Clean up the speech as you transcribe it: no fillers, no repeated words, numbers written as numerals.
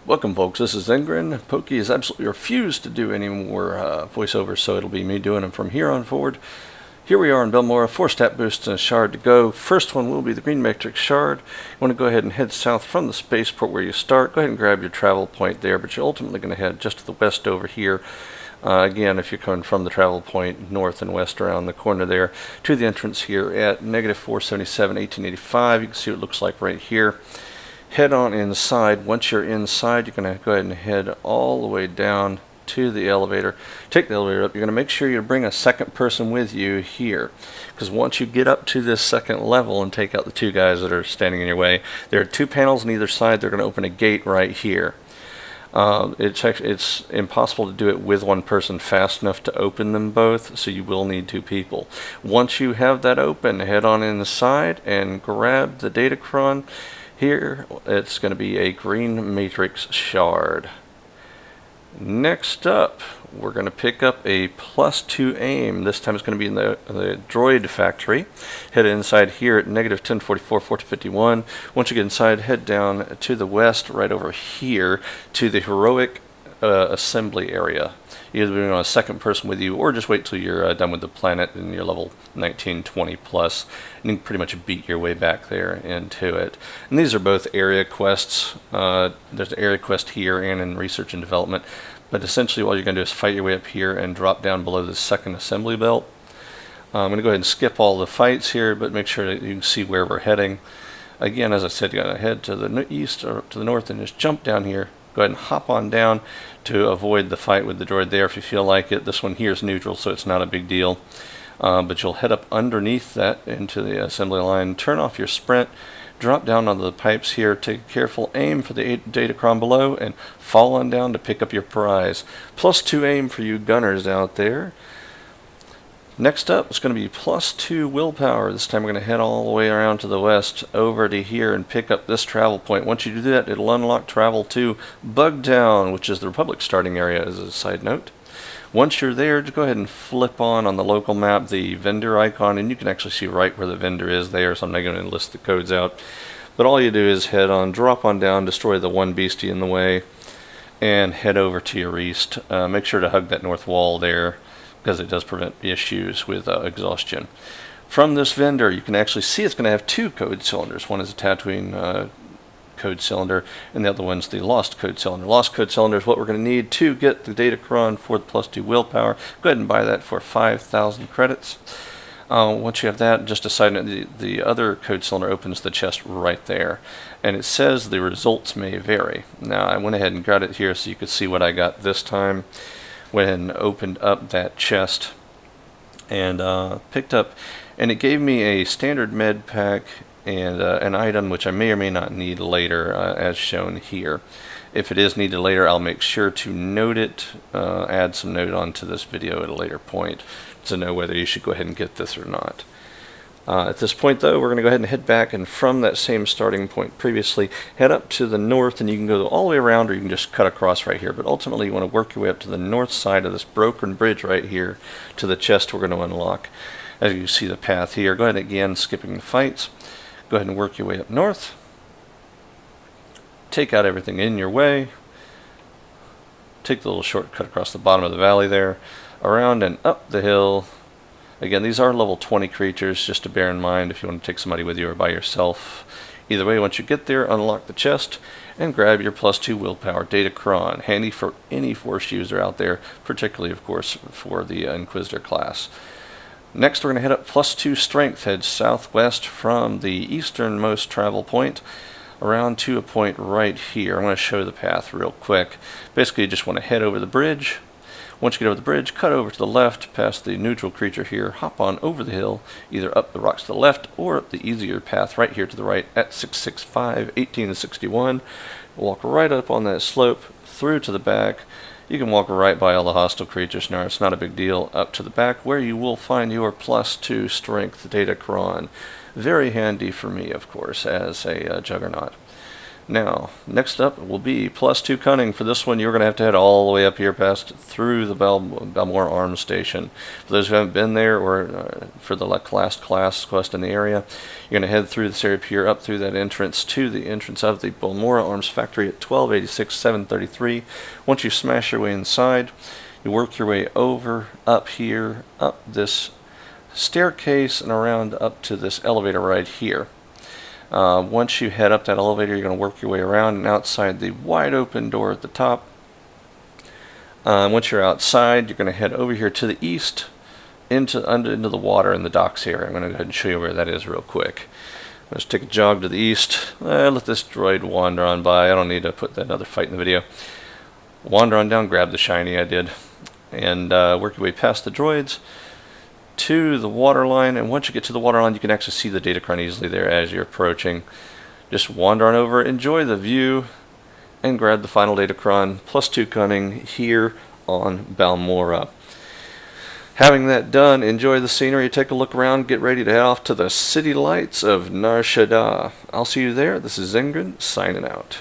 Welcome folks, this is Engren. Pokey has absolutely refused to do any more voiceovers, so it'll be me doing them from here on forward. Here we are in Balmorra, 4-stat boost and a shard to go. First one will be the green matrix shard. You want to go ahead and head south from the spaceport where you start. Go ahead and grab your travel point there, but you're ultimately going to head just to the west over here. Again, if you're coming from the travel point north and west around the corner there to the entrance here at negative 477, 1885. You can see what it looks like right here. Head on inside. Once you're inside, you're going to go ahead and head all the way down to the elevator. Take the elevator up. You're going to make sure you bring a second person with you here, because once you get up to this second level and take out the two guys that are standing in your way, there are two panels on either side. They're going to open a gate right here. It's impossible to do it with one person fast enough to open them both, so you will need two people. Once you have that open, head on inside and grab the Datacron. Here, it's going to be a green matrix shard. Next up, we're going to pick up a +2 aim. This time it's going to be in the droid factory. Head inside here at negative 1044, 1451. Once you get inside, head down to the west, right over here, to the heroic assembly area. You either bring on a second person with you, or just wait till you're done with the planet and you're level 19, 20 plus, and you can pretty much beat your way back there into it. And these are both area quests. There's an area quest here and in research and development, but essentially all you're going to do is fight your way up here and drop down below the second assembly belt. I'm going to go ahead and skip all the fights here, but make sure that you can see where we're heading. Again, as I said, you're going to head to the east or to the north and just jump down here. Go ahead and hop on down to avoid the fight with the droid there if you feel like it. This one here is neutral, so it's not a big deal. But you'll head up underneath that into the assembly line, turn off your sprint, drop down onto the pipes here, take a careful aim for the Datacron below, and fall on down to pick up your prize. +2 aim for you gunners out there. Next up, it's going to be +2 willpower. This time we're going to head all the way around to the west over to here and pick up this travel point. Once you do that, it'll unlock travel to Bugtown, which is the Republic starting area, as a side note. Once you're there, just go ahead and flip on the local map the vendor icon, and you can actually see right where the vendor is there, so I'm not going to list the codes out. But all you do is head on, drop on down, destroy the one beastie in the way, and head over to your east. Make sure to hug that north wall there, because it does prevent issues with exhaustion. From this vendor, you can actually see it's going to have two code cylinders. One is a Tatooine code cylinder, and the other one's the Lost code cylinder. Lost code cylinder is what we're going to need to get the Datacron for the +2 willpower. Go ahead and buy that for 5,000 credits. Once you have that, just a side note, the other code cylinder opens the chest right there, and it says the results may vary. Now, I went ahead and got it here so you could see what I got this time. Went ahead and opened up that chest and picked up, and it gave me a standard med pack and an item which I may or may not need later, as shown here. If it is needed later, I'll make sure to note it, add some note onto this video at a later point to know whether you should go ahead and get this or not. At this point, though, we're going to go ahead and head back, and from that same starting point previously, head up to the north, and you can go all the way around, or you can just cut across right here. But ultimately, you want to work your way up to the north side of this broken bridge right here to the chest we're going to unlock. As you see the path here, go ahead again, skipping the fights. Go ahead and work your way up north. Take out everything in your way. Take the little shortcut across the bottom of the valley there, around and up the hill. Again, these are level 20 creatures, just to bear in mind if you want to take somebody with you or by yourself. Either way, once you get there, unlock the chest and grab your +2 willpower Datacron. Handy for any Force user out there, particularly, of course, for the Inquisitor class. Next, we're going to head up +2 strength, head southwest from the easternmost travel point around to a point right here. I'm going to show the path real quick. Basically, you just want to head over the bridge. Once you get over the bridge, cut over to the left past the neutral creature here, hop on over the hill, either up the rocks to the left or up the easier path right here to the right at 665, 1861. Walk right up on that slope, through to the back. You can walk right by all the hostile creatures now, it's not a big deal, up to the back where you will find your +2 strength Datacron. Very handy for me, of course, as a Juggernaut. Now, next up will be +2 Cunning. For this one, you're going to head all the way up here past through the Balmorra Arms Station. For those who haven't been there, or for the last class quest in the area, you're going to head through this area here, up through that entrance to the entrance of the Balmorra Arms Factory at 1286-733. Once you smash your way inside, you work your way over, up here, up this staircase, and around up to this elevator right here. Once you head up that elevator, you're going to work your way around and outside the wide open door at the top. Once you're outside, you're going to head over here to the east into the water in the docks here. I'm going to go ahead and show you where that is real quick. Let's take a jog to the east. Let this droid wander on by. I don't need to put that other fight in the video. Wander on down, grab the shiny I did, and work your way past the droids to the water line, and once you get to the water line, you can actually see the Datacron easily there as you're approaching. Just wander on over, enjoy the view, and grab the final Datacron +2 Cunning here on Balmorra. Having that done, enjoy the scenery, take a look around, get ready to head off to the city lights of Nar Shaddaa. I'll see you there. This is Zengrin, signing out.